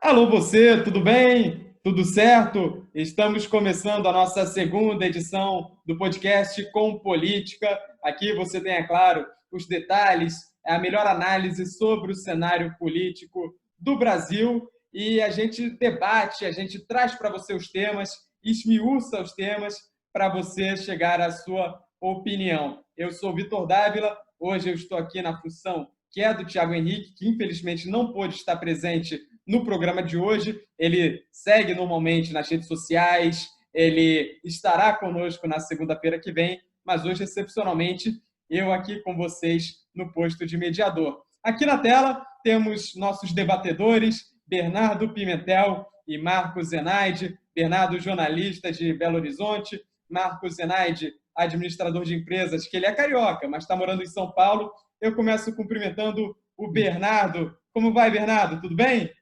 Alô, você, tudo bem? Tudo certo? Estamos começando a nossa segunda edição do podcast Com Política. Aqui você tem, é claro, os detalhes, a melhor análise sobre o cenário político do Brasil e a gente debate, a gente traz para você os temas, esmiuça os temas para você chegar à sua opinião. Eu sou Vitor Dávila, hoje eu estou aqui na função que é do Thiago Henrique, que infelizmente não pôde estar presente no programa de hoje. Ele segue normalmente nas redes sociais, ele estará conosco na segunda-feira que vem, mas hoje, excepcionalmente, eu aqui com vocês no posto de mediador. Aqui na tela temos nossos debatedores, Bernardo Pimentel e Marcos Zenaide. Bernardo, jornalista de Belo Horizonte, Marcos Zenaide, administrador de empresas, que ele é carioca, mas está morando em São Paulo. Eu começo cumprimentando o Bernardo. Como vai, Bernardo? Tudo bem?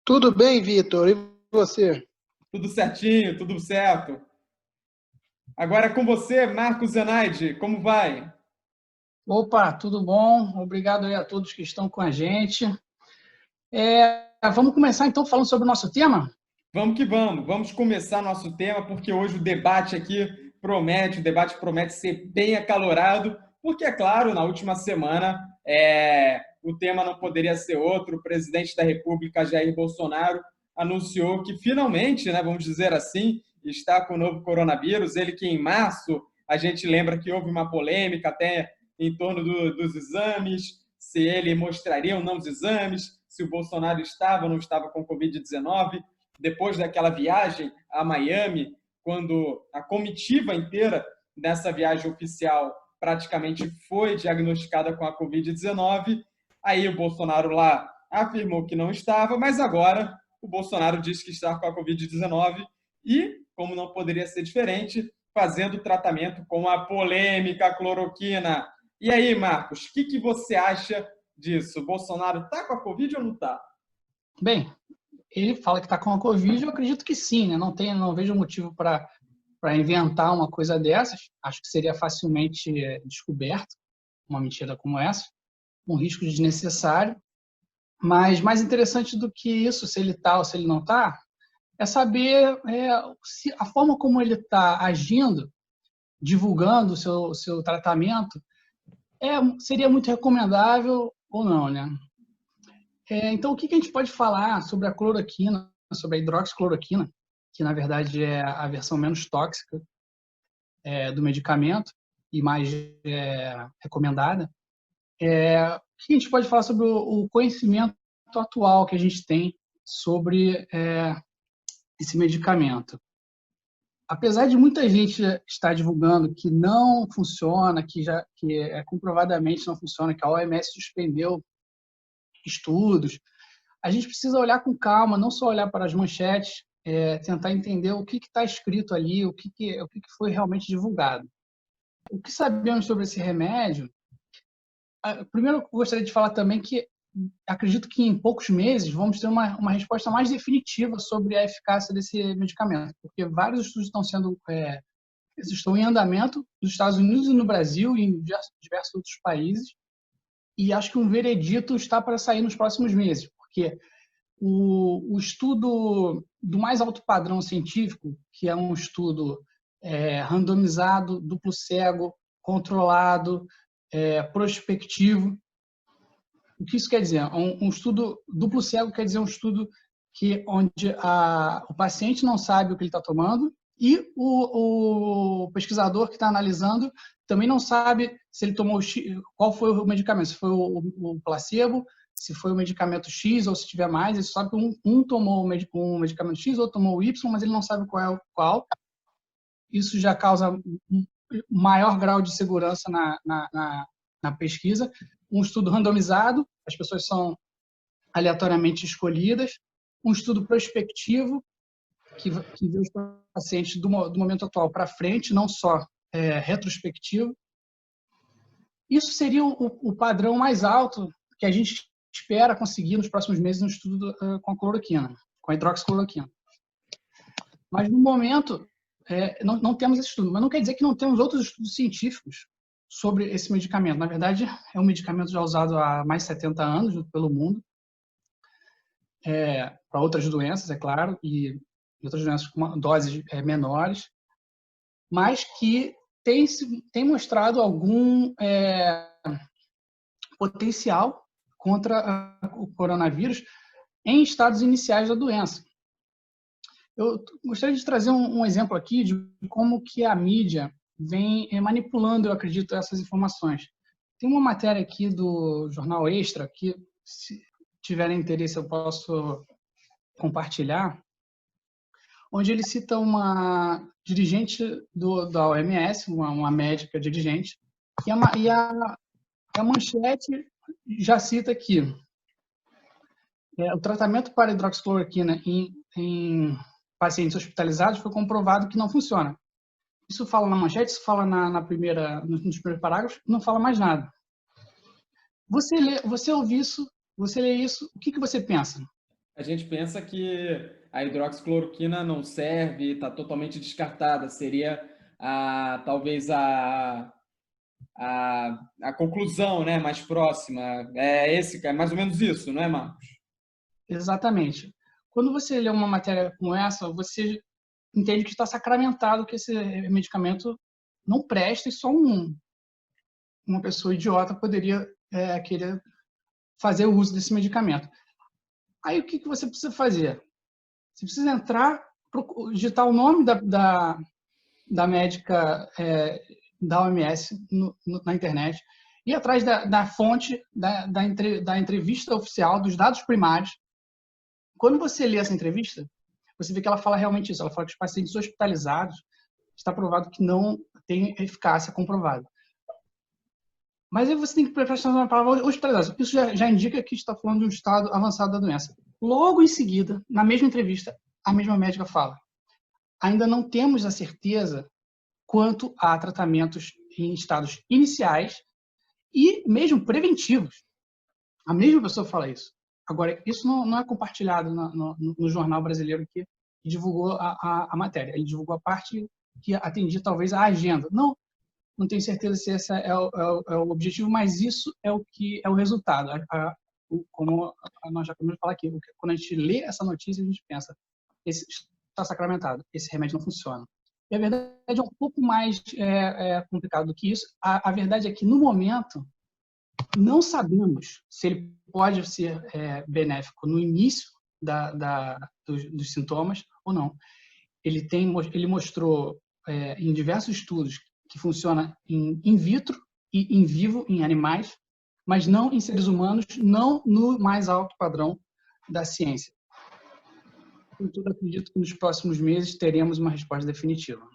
Tudo bem, Vitor. E você? Tudo certinho, tudo certo. Agora é com você, Marcos Zenaide. Como vai? Opa, tudo bom? Obrigado aí a todos que estão com a gente. Vamos começar então falando sobre o nosso tema? Vamos que vamos. Vamos começar nosso tema, porque hoje o debate aqui promete, o debate promete ser bem acalorado, porque, é claro, na última semana o tema não poderia ser outro. O presidente da República, Jair Bolsonaro, anunciou que finalmente, né, vamos dizer assim, está com o novo coronavírus. Ele que em março, a gente lembra que houve uma polêmica até em torno dos exames, se ele mostraria ou não os exames, se o Bolsonaro estava ou não estava com Covid-19. Depois daquela viagem a Miami, quando a comitiva inteira dessa viagem oficial praticamente foi diagnosticada com a Covid-19, aí o Bolsonaro lá afirmou que não estava, mas agora o Bolsonaro diz que está com a Covid-19 e, como não poderia ser diferente, fazendo tratamento com a polêmica cloroquina. E aí, Marcos, o que você acha disso? O Bolsonaro está com a Covid ou não está? Bem, ele fala que está com a Covid, eu acredito que sim, né? Não vejo motivo para inventar uma coisa dessas. Acho que seria facilmente descoberto uma mentira como essa, um risco desnecessário. Mas mais interessante do que isso, se ele está ou se ele não está, é saber se a forma como ele está agindo, divulgando o seu tratamento, seria muito recomendável ou não, né? Então, o que a gente pode falar sobre a cloroquina, sobre a hidroxicloroquina, que na verdade é a versão menos tóxica do medicamento e mais recomendada? O que a gente pode falar sobre o conhecimento atual que a gente tem sobre esse medicamento? Apesar de muita gente estar divulgando que não funciona, que comprovadamente não funciona, que a OMS suspendeu estudos, a gente precisa olhar com calma, não só olhar para as manchetes, tentar entender o que está escrito ali, o que foi realmente divulgado. O que sabemos sobre esse remédio? Primeiro, eu gostaria de falar também que acredito que em poucos meses vamos ter uma resposta mais definitiva sobre a eficácia desse medicamento, porque vários estudos estão em andamento nos Estados Unidos e no Brasil e em diversos outros países, e acho que um veredito está para sair nos próximos meses, porque o estudo do mais alto padrão científico, que é um estudo randomizado, duplo cego, controlado, prospectivo. O que isso quer dizer? Um estudo duplo cego quer dizer um estudo onde o paciente não sabe o que ele está tomando e o pesquisador que está analisando também não sabe se ele tomou qual foi o medicamento, se foi o placebo, se foi o medicamento X ou se tiver mais. Ele sabe que um tomou um medicamento X, outro tomou o Y, mas ele não sabe qual é o qual. Isso já causa um maior grau de segurança na pesquisa. Um estudo randomizado, as pessoas são aleatoriamente escolhidas. Um estudo prospectivo, que vê os pacientes do momento atual para frente, não só retrospectivo. Isso seria o padrão mais alto que a gente espera conseguir nos próximos meses no estudo com a cloroquina, com a hidroxicloroquina. Mas, no momento, não temos esse estudo. Mas não quer dizer que não temos outros estudos científicos sobre esse medicamento. Na verdade, é um medicamento já usado há mais de 70 anos pelo mundo. para outras doenças, é claro, e outras doenças com doses menores, mas que tem mostrado algum potencial contra o coronavírus em estados iniciais da doença. Eu gostaria de trazer um exemplo aqui de como que a mídia vem manipulando, eu acredito, essas informações. Tem uma matéria aqui do Jornal Extra, que, se tiverem interesse, eu posso compartilhar, onde ele cita uma dirigente da OMS, uma médica dirigente, e a manchete já cita aqui: o tratamento para hidroxicloroquina em pacientes hospitalizados foi comprovado que não funciona. Isso fala na manchete, isso fala nos primeiros parágrafos, não fala mais nada. Você ouve isso, você lê isso, o que você pensa? A gente pensa que a hidroxicloroquina não serve, está totalmente descartada. Seria talvez a conclusão, né, mais próxima. É mais ou menos isso, não é, Marcos? Exatamente. Quando você lê uma matéria como essa, você entende que está sacramentado que esse medicamento não presta e só uma pessoa idiota poderia querer fazer o uso desse medicamento. Aí o que você precisa fazer? Você precisa entrar, digitar o nome da médica da OMS na internet, ir atrás da fonte da entrevista oficial, dos dados primários. Quando você lê essa entrevista, você vê que ela fala realmente isso. Ela fala que os pacientes hospitalizados está provado que não tem eficácia comprovada. Mas aí você tem que prestar atenção na palavra hospitalizados. Isso já indica que está falando de um estado avançado da doença. Logo em seguida, na mesma entrevista, a mesma médica fala: ainda não temos a certeza quanto a tratamentos em estados iniciais e mesmo preventivos. A mesma pessoa fala isso. Agora, isso não é compartilhado no jornal brasileiro que divulgou a matéria. Ele divulgou a parte que atendia talvez a agenda. Não tenho certeza se esse é o objetivo, mas isso é o que é o resultado. Como nós já acabamos de falar aqui, quando a gente lê essa notícia, a gente pensa: está sacramentado, esse remédio não funciona. E a verdade é um pouco mais complicado do que isso. A verdade é que, no momento, não sabemos se ele pode ser benéfico no início dos sintomas ou não. Ele mostrou em diversos estudos que funciona em vitro e em vivo em animais, mas não em seres humanos, não no mais alto padrão da ciência. Contudo, acredito que nos próximos meses teremos uma resposta definitiva.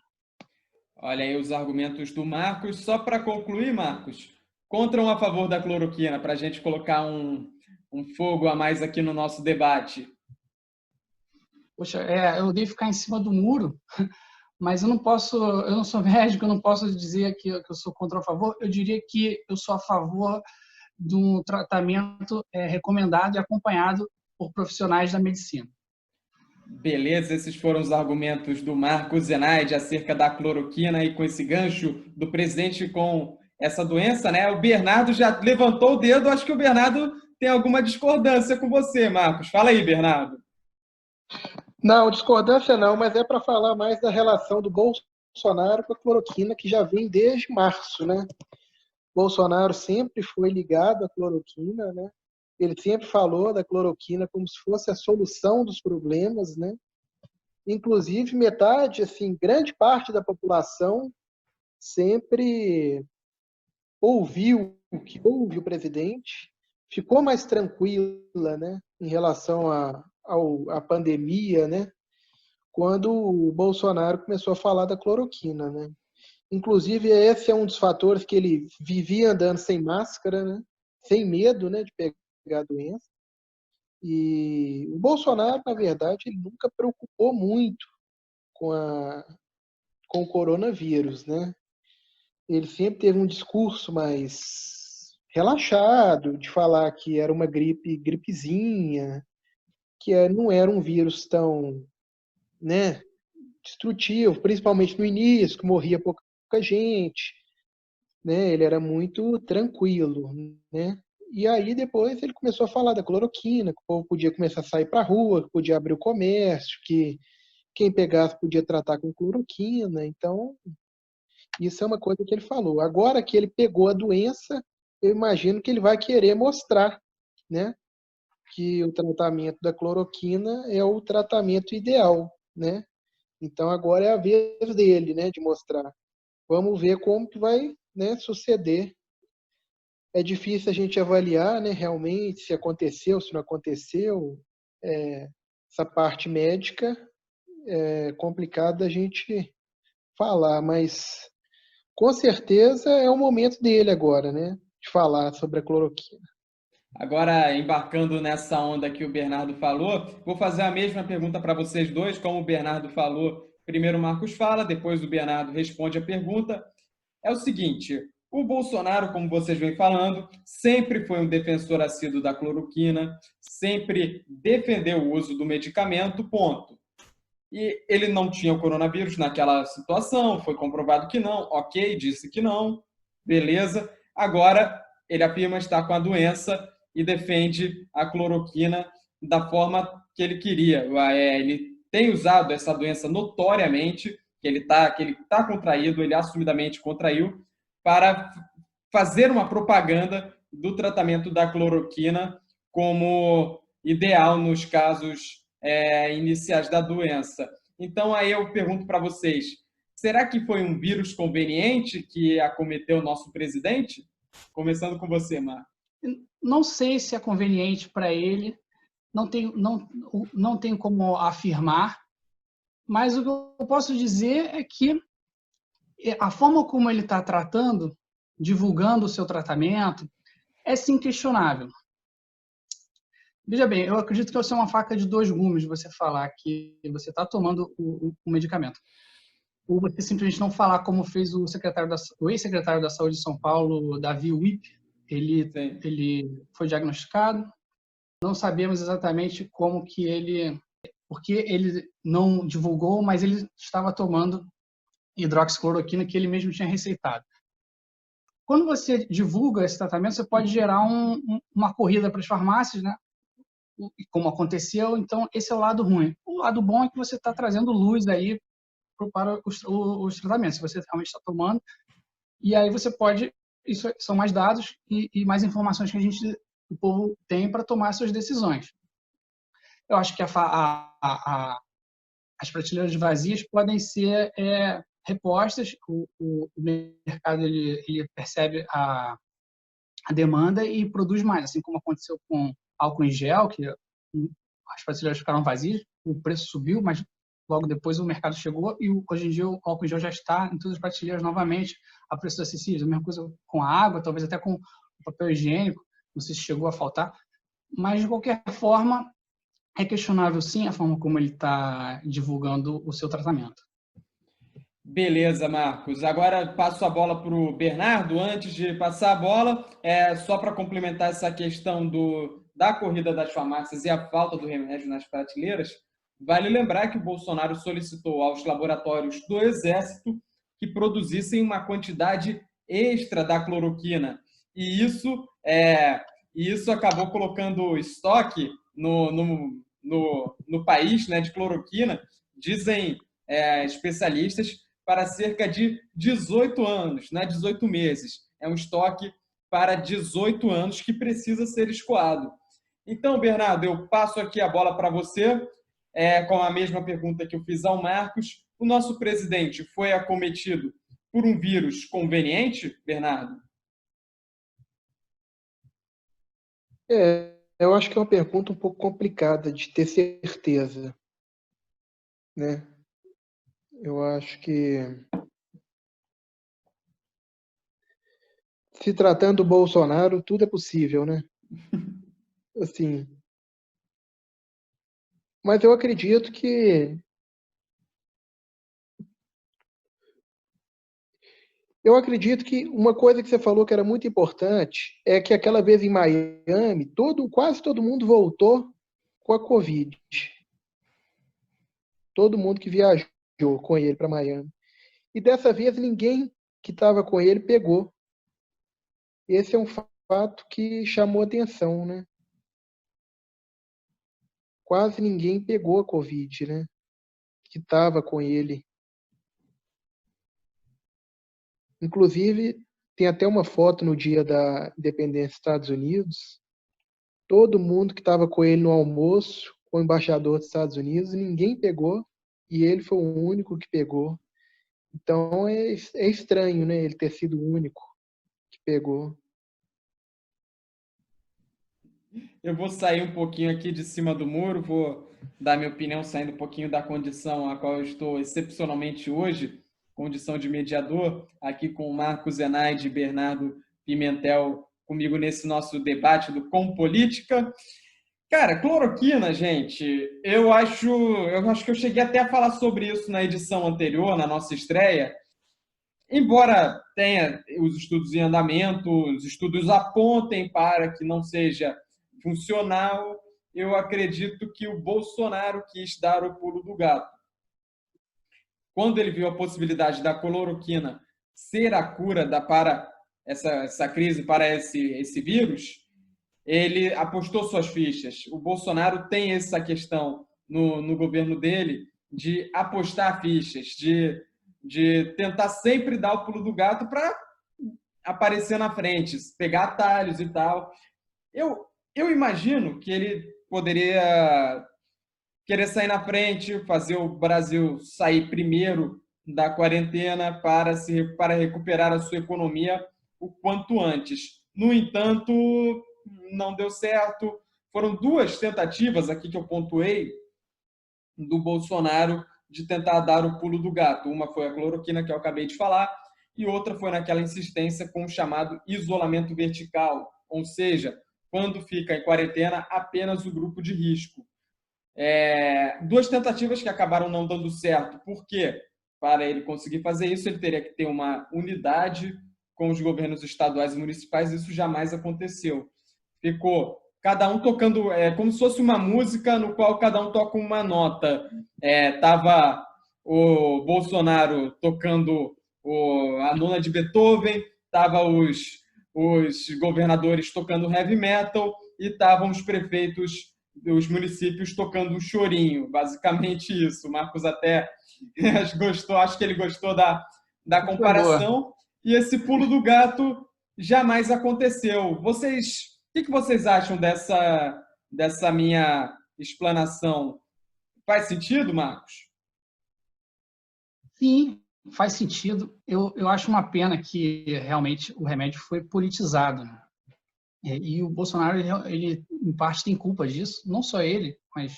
Olha aí os argumentos do Marcos. Só para concluir, Marcos, contra ou a favor da cloroquina, para a gente colocar um fogo a mais aqui no nosso debate? Poxa, eu odeio ficar em cima do muro, mas eu não sou médico, eu não posso dizer que eu sou contra ou a favor. Eu diria que eu sou a favor de um tratamento recomendado e acompanhado por profissionais da medicina. Beleza, esses foram os argumentos do Marcos Zenaide acerca da cloroquina e com esse gancho do presidente com essa doença, né? O Bernardo já levantou o dedo, acho que o Bernardo tem alguma discordância com você, Marcos. Fala aí, Bernardo. Não, discordância não, mas é para falar mais da relação do Bolsonaro com a cloroquina, que já vem desde março, né? Bolsonaro sempre foi ligado à cloroquina, né? Ele sempre falou da cloroquina como se fosse a solução dos problemas, né? Inclusive, metade, assim, grande parte da população sempre ouviu o que ouve o presidente, ficou mais tranquila, né, em relação à pandemia, né, quando o Bolsonaro começou a falar da cloroquina, né. Inclusive, esse é um dos fatores que ele vivia andando sem máscara, né, sem medo, né, de pegar a doença. E o Bolsonaro, na verdade, ele nunca preocupou muito com o coronavírus, né. Ele sempre teve um discurso mais relaxado, de falar que era uma gripezinha, que não era um vírus tão, né, destrutivo, principalmente no início, que morria pouca gente, né? Ele era muito tranquilo, né? E aí depois ele começou a falar da cloroquina, que o povo podia começar a sair para a rua, que podia abrir o comércio, que quem pegasse podia tratar com cloroquina. Então, isso é uma coisa que ele falou. Agora que ele pegou a doença, eu imagino que ele vai querer mostrar, né, que o tratamento da cloroquina é o tratamento ideal, né? Então agora é a vez dele, né, de mostrar. Vamos ver como que vai, né, suceder. É difícil a gente avaliar, né, realmente se aconteceu, se não aconteceu. Essa parte médica é complicado a gente falar, mas com certeza é o momento dele agora, né, de falar sobre a cloroquina. Agora, embarcando nessa onda que o Bernardo falou, vou fazer a mesma pergunta para vocês dois. Como o Bernardo falou, primeiro o Marcos fala, depois o Bernardo responde a pergunta. É o seguinte, o Bolsonaro, como vocês vêm falando, sempre foi um defensor assíduo da cloroquina, sempre defendeu o uso do medicamento, ponto. E ele não tinha o coronavírus naquela situação, foi comprovado que não, ok, disse que não, beleza. Agora, ele afirma estar com a doença e defende a cloroquina da forma que ele queria. Ele tem usado essa doença notoriamente, que ele tá contraído, ele assumidamente contraiu, para fazer uma propaganda do tratamento da cloroquina como ideal nos casos iniciais da doença. Então, aí eu pergunto para vocês, será que foi um vírus conveniente que acometeu o nosso presidente? Começando com você, Mar. Não sei se é conveniente para ele, não tem como afirmar, mas o que eu posso dizer é que a forma como ele está tratando, divulgando o seu tratamento, é sim questionável. Veja bem, eu acredito que isso é uma faca de dois gumes você falar que você está tomando o medicamento. Ou você simplesmente não falar como fez o ex-secretário da Saúde de São Paulo, Davi Wip. Ele foi diagnosticado. Não sabemos exatamente como que porque ele não divulgou, mas ele estava tomando hidroxicloroquina que ele mesmo tinha receitado. Quando você divulga esse tratamento, você pode gerar uma corrida para as farmácias, né? Como aconteceu, então esse é o lado ruim. O lado bom é que você está trazendo luz aí para os tratamentos, se você realmente está tomando, e aí você pode, isso são mais dados e mais informações que o povo tem para tomar suas decisões. Eu acho que as prateleiras vazias podem ser repostas, o mercado ele percebe a demanda e produz mais, assim como aconteceu com álcool em gel, que as prateleiras ficaram vazias, o preço subiu, mas logo depois o mercado chegou e hoje em dia o álcool em gel já está em todas as prateleiras novamente a preços acessíveis. A mesma coisa com a água, talvez até com o papel higiênico, não sei se chegou a faltar, mas de qualquer forma é questionável sim a forma como ele está divulgando o seu tratamento. Beleza, Marcos. Agora passo a bola para o Bernardo. Antes de passar a bola, só para complementar essa questão da corrida das farmácias e a falta do remédio nas prateleiras, vale lembrar que o Bolsonaro solicitou aos laboratórios do Exército que produzissem uma quantidade extra da cloroquina. E isso acabou colocando estoque no país, né, de cloroquina, dizem especialistas, para cerca de 18 anos, né? 18 meses. É um estoque para 18 anos que precisa ser escoado. Então, Bernardo, eu passo aqui a bola para você, com a mesma pergunta que eu fiz ao Marcos. O nosso presidente foi acometido por um vírus conveniente, Bernardo? Eu acho que é uma pergunta um pouco complicada de ter certeza, né? Eu acho que, se tratando do Bolsonaro, tudo é possível, né? Assim, mas eu acredito que uma coisa que você falou que era muito importante é que aquela vez em Miami, quase todo mundo voltou com a Covid. Todo mundo que viajou com ele para Miami. E dessa vez ninguém que estava com ele pegou. Esse é um fato que chamou atenção, né? Quase ninguém pegou a Covid, né? Que estava com ele. Inclusive, tem até uma foto no dia da independência dos Estados Unidos. Todo mundo que estava com ele no almoço, com o embaixador dos Estados Unidos, ninguém pegou e ele foi o único que pegou. Então é estranho, né? Ele ter sido o único que pegou. Eu vou sair um pouquinho aqui de cima do muro, vou dar minha opinião saindo um pouquinho da condição a qual eu estou excepcionalmente hoje, condição de mediador, aqui com o Marcos Zenaide e Bernardo Pimentel comigo nesse nosso debate do Com Política. Cara, cloroquina, gente, eu acho que eu cheguei até a falar sobre isso na edição anterior, na nossa estreia. Embora tenha os estudos em andamento, os estudos apontem para que não seja funcional, eu acredito que o Bolsonaro quis dar o pulo do gato. Quando ele viu a possibilidade da cloroquina ser a cura para essa crise, para esse vírus, ele apostou suas fichas. O Bolsonaro tem essa questão no governo dele de apostar fichas, de tentar sempre dar o pulo do gato para aparecer na frente, pegar atalhos e tal. Eu imagino que ele poderia querer sair na frente, fazer o Brasil sair primeiro da quarentena para recuperar a sua economia o quanto antes. No entanto, não deu certo. Foram duas tentativas aqui que eu pontuei do Bolsonaro de tentar dar o pulo do gato. Uma foi a cloroquina, que eu acabei de falar, e outra foi naquela insistência com o chamado isolamento vertical, ou seja, quando fica em quarentena apenas o grupo de risco. Duas tentativas que acabaram não dando certo. Por quê? Para ele conseguir fazer isso, ele teria que ter uma unidade com os governos estaduais e municipais. Isso jamais aconteceu. Ficou cada um tocando, como se fosse uma música no qual cada um toca uma nota. Tava o Bolsonaro tocando a nona de Beethoven, tava os governadores tocando heavy metal e estavam os prefeitos dos municípios tocando um chorinho, basicamente isso. O Marcos até gostou, acho que ele gostou da comparação. E esse pulo do gato jamais aconteceu. O que vocês acham dessa minha explanação? Faz sentido, Marcos? Sim, faz sentido. Eu acho uma pena que realmente o remédio foi politizado. E o Bolsonaro, ele em parte tem culpa disso, não só ele, mas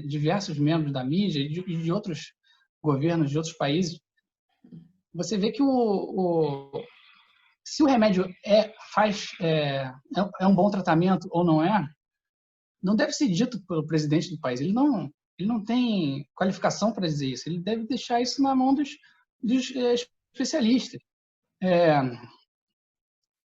diversos membros da mídia e de outros governos de outros países. Você vê que se o remédio é um bom tratamento ou não deve ser dito pelo presidente do país. Ele não tem qualificação para dizer isso. Ele deve deixar isso na mão dos especialistas.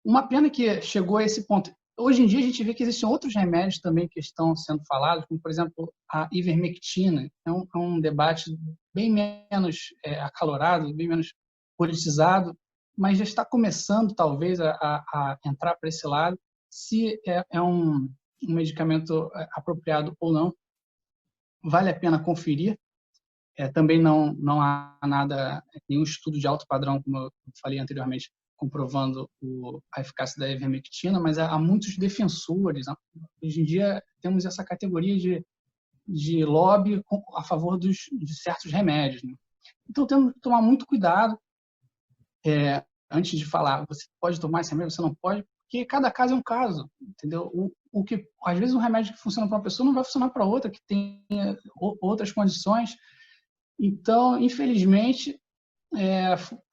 Uma pena que chegou a esse ponto. Hoje em dia, a gente vê que existem outros remédios também que estão sendo falados, como, por exemplo, a ivermectina. É um debate bem menos acalorado, bem menos politizado, mas já está começando, talvez, a entrar para esse lado, se é um medicamento apropriado ou não. Vale a pena conferir. Também não há nenhum estudo de alto padrão, como eu falei anteriormente, comprovando a eficácia da ivermectina, mas há muitos defensores. Hoje em dia, temos essa categoria de lobby a favor de certos remédios, né? Então, temos que tomar muito cuidado antes de falar, você pode tomar esse remédio, você não pode, porque cada caso é um caso, entendeu? O que, às vezes, um remédio que funciona para uma pessoa não vai funcionar para outra, que tem outras condições. Então, infelizmente,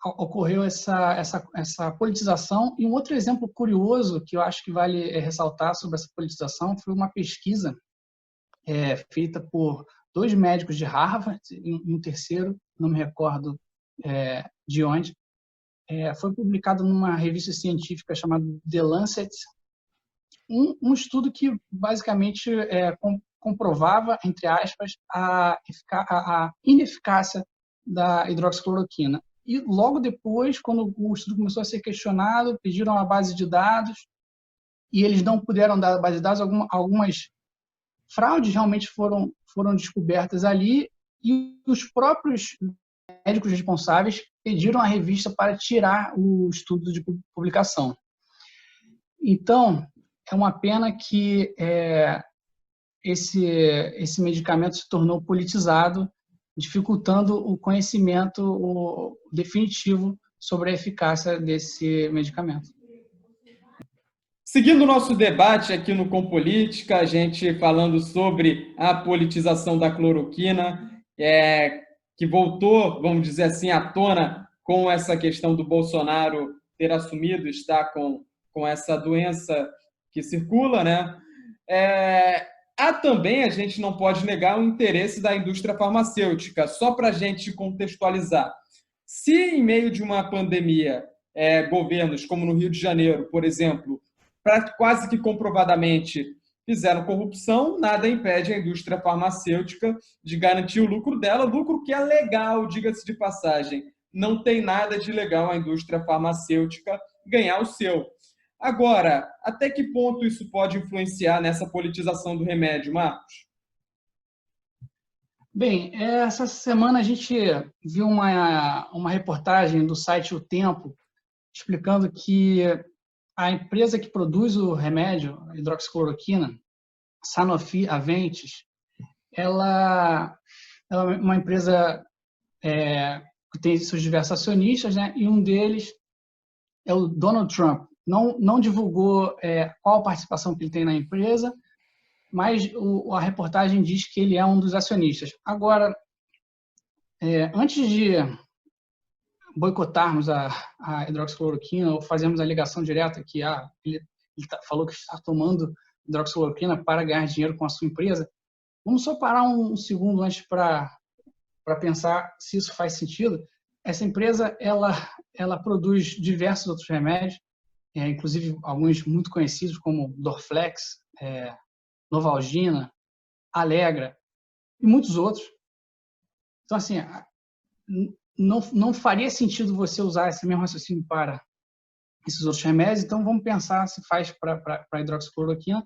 ocorreu essa politização. E um outro exemplo curioso que eu acho que vale ressaltar sobre essa politização foi uma pesquisa feita por 2 médicos de Harvard e um terceiro, não me recordo de onde, foi publicado numa revista científica chamada The Lancet, um estudo que basicamente comprovava, entre aspas, a ineficácia da hidroxicloroquina. E logo depois, quando o estudo começou a ser questionado, pediram a base de dados e eles não puderam dar a base de dados, algumas fraudes realmente foram descobertas ali, e os próprios médicos responsáveis pediram à revista para tirar o estudo de publicação. Então, é uma pena que esse medicamento se tornou politizado, dificultando o conhecimento definitivo sobre a eficácia desse medicamento. Seguindo o nosso debate aqui no Compolítica, a gente falando sobre a politização da cloroquina, que voltou, vamos dizer assim, à tona com essa questão do Bolsonaro ter assumido estar com essa doença que circula, né? Há também, a gente não pode negar, o interesse da indústria farmacêutica. Só para a gente contextualizar, se em meio de uma pandemia, governos como no Rio de Janeiro, por exemplo, quase que comprovadamente fizeram corrupção, nada impede a indústria farmacêutica de garantir o lucro dela, lucro que é legal, diga-se de passagem. Não tem nada de legal a indústria farmacêutica ganhar o seu. Agora, até que ponto isso pode influenciar nessa politização do remédio, Marcos? Bem, essa semana a gente viu uma reportagem do site O Tempo explicando que a empresa que produz o remédio, a hidroxicloroquina, Sanofi Aventis, ela é uma empresa que tem seus diversos acionistas, né? E um deles é o Donald Trump. Não divulgou qual a participação que ele tem na empresa, mas a reportagem diz que ele é um dos acionistas. Agora, antes de boicotarmos a hidroxicloroquina ou fazermos a ligação direta que ele falou que está tomando hidroxicloroquina para ganhar dinheiro com a sua empresa, vamos só parar um segundo antes para pensar se isso faz sentido. Essa empresa ela produz diversos outros remédios, inclusive alguns muito conhecidos como Dorflex, Novalgina, Allegra e muitos outros. Então, assim, não faria sentido você usar esse mesmo raciocínio para esses outros remédios, então vamos pensar se faz para a hidroxicloroquina.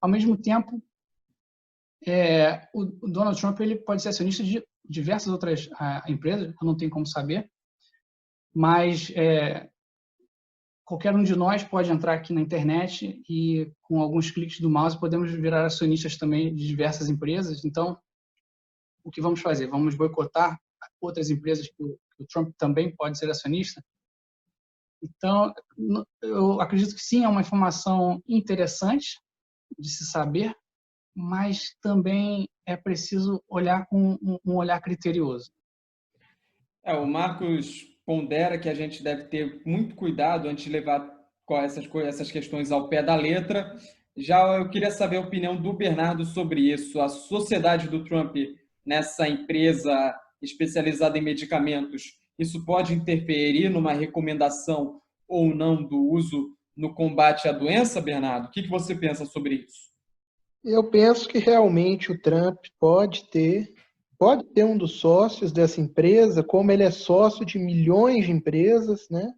Ao mesmo tempo, o Donald Trump ele pode ser acionista de diversas outras empresas, eu não tenho como saber, mas qualquer um de nós pode entrar aqui na internet e, com alguns cliques do mouse, podemos virar acionistas também de diversas empresas. Então, o que vamos fazer? Vamos boicotar outras empresas que o Trump também pode ser acionista? Então, eu acredito que sim, é uma informação interessante de se saber, mas também é preciso olhar com um olhar criterioso. O Marcos pondera que a gente deve ter muito cuidado antes de levar essas questões ao pé da letra. Já eu queria saber a opinião do Bernardo sobre isso. A sociedade do Trump nessa empresa especializada em medicamentos, isso pode interferir numa recomendação ou não do uso no combate à doença, Bernardo? O que você pensa sobre isso? Eu penso que realmente o Trump pode ter um dos sócios dessa empresa, como ele é sócio de milhões de empresas, né?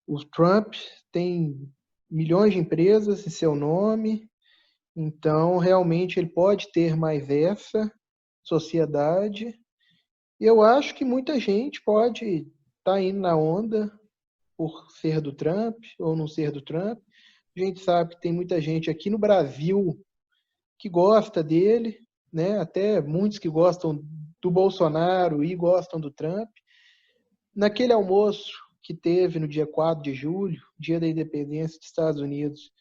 O Trump tem milhões de empresas em seu nome, então realmente ele pode ter mais essa sociedade. Eu acho que muita gente pode estar indo na onda por ser do Trump ou não ser do Trump. A gente sabe que tem muita gente aqui no Brasil que gosta dele, né? Até muitos que gostam do Bolsonaro e gostam do Trump. Naquele almoço que teve no dia 4 de julho, dia da independência dos Estados Unidos,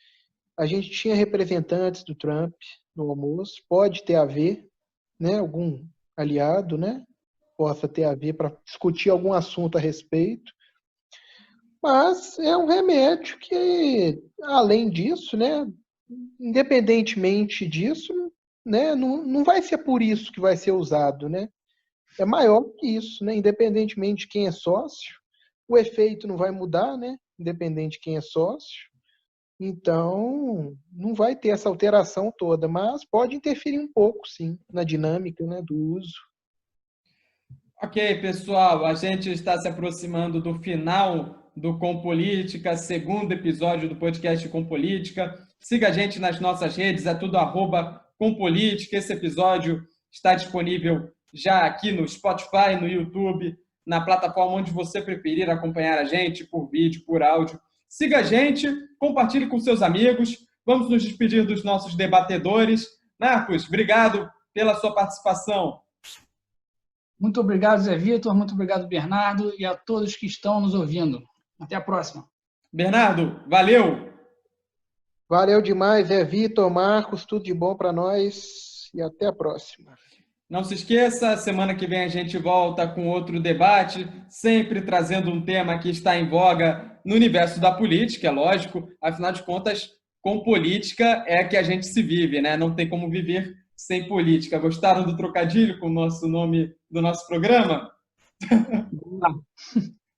a gente tinha representantes do Trump no almoço. Pode ter a ver, né? Algum aliado, né? Possa ter a ver para discutir algum assunto a respeito. Mas é um remédio que, além disso, né? Independentemente disso, né? Não vai ser por isso que vai ser usado, né? É maior que isso, né? Independentemente de quem é sócio, o efeito não vai mudar, né? Independente de quem é sócio. Então, não vai ter essa alteração toda, mas pode interferir um pouco, sim, na dinâmica, né, do uso. Ok, pessoal, a gente está se aproximando do final do Com Política, segundo episódio do podcast Com Política. Siga a gente nas nossas redes, é tudo @compolítica. Esse episódio está disponível já aqui no Spotify, no YouTube, na plataforma onde você preferir acompanhar a gente, por vídeo, por áudio. Siga a gente, compartilhe com seus amigos. Vamos nos despedir dos nossos debatedores. Marcos, obrigado pela sua participação. Muito obrigado, Zé Vitor. Muito obrigado, Bernardo. E a todos que estão nos ouvindo. Até a próxima. Bernardo, valeu! Valeu demais, Zé Vitor, Marcos, tudo de bom para nós e até a próxima. Não se esqueça, semana que vem a gente volta com outro debate, sempre trazendo um tema que está em voga no universo da política, é lógico. Afinal de contas, com política é que a gente se vive, né? Não tem como viver sem política. Gostaram do trocadilho com o nosso nome do nosso programa?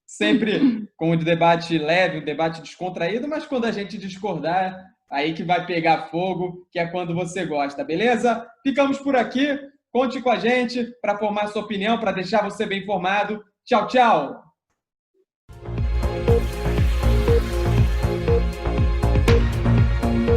Sempre com um debate leve, um debate descontraído, mas quando a gente discordar, aí que vai pegar fogo, que é quando você gosta, beleza? Ficamos por aqui. Conte com a gente para formar sua opinião, para deixar você bem informado. Tchau, tchau!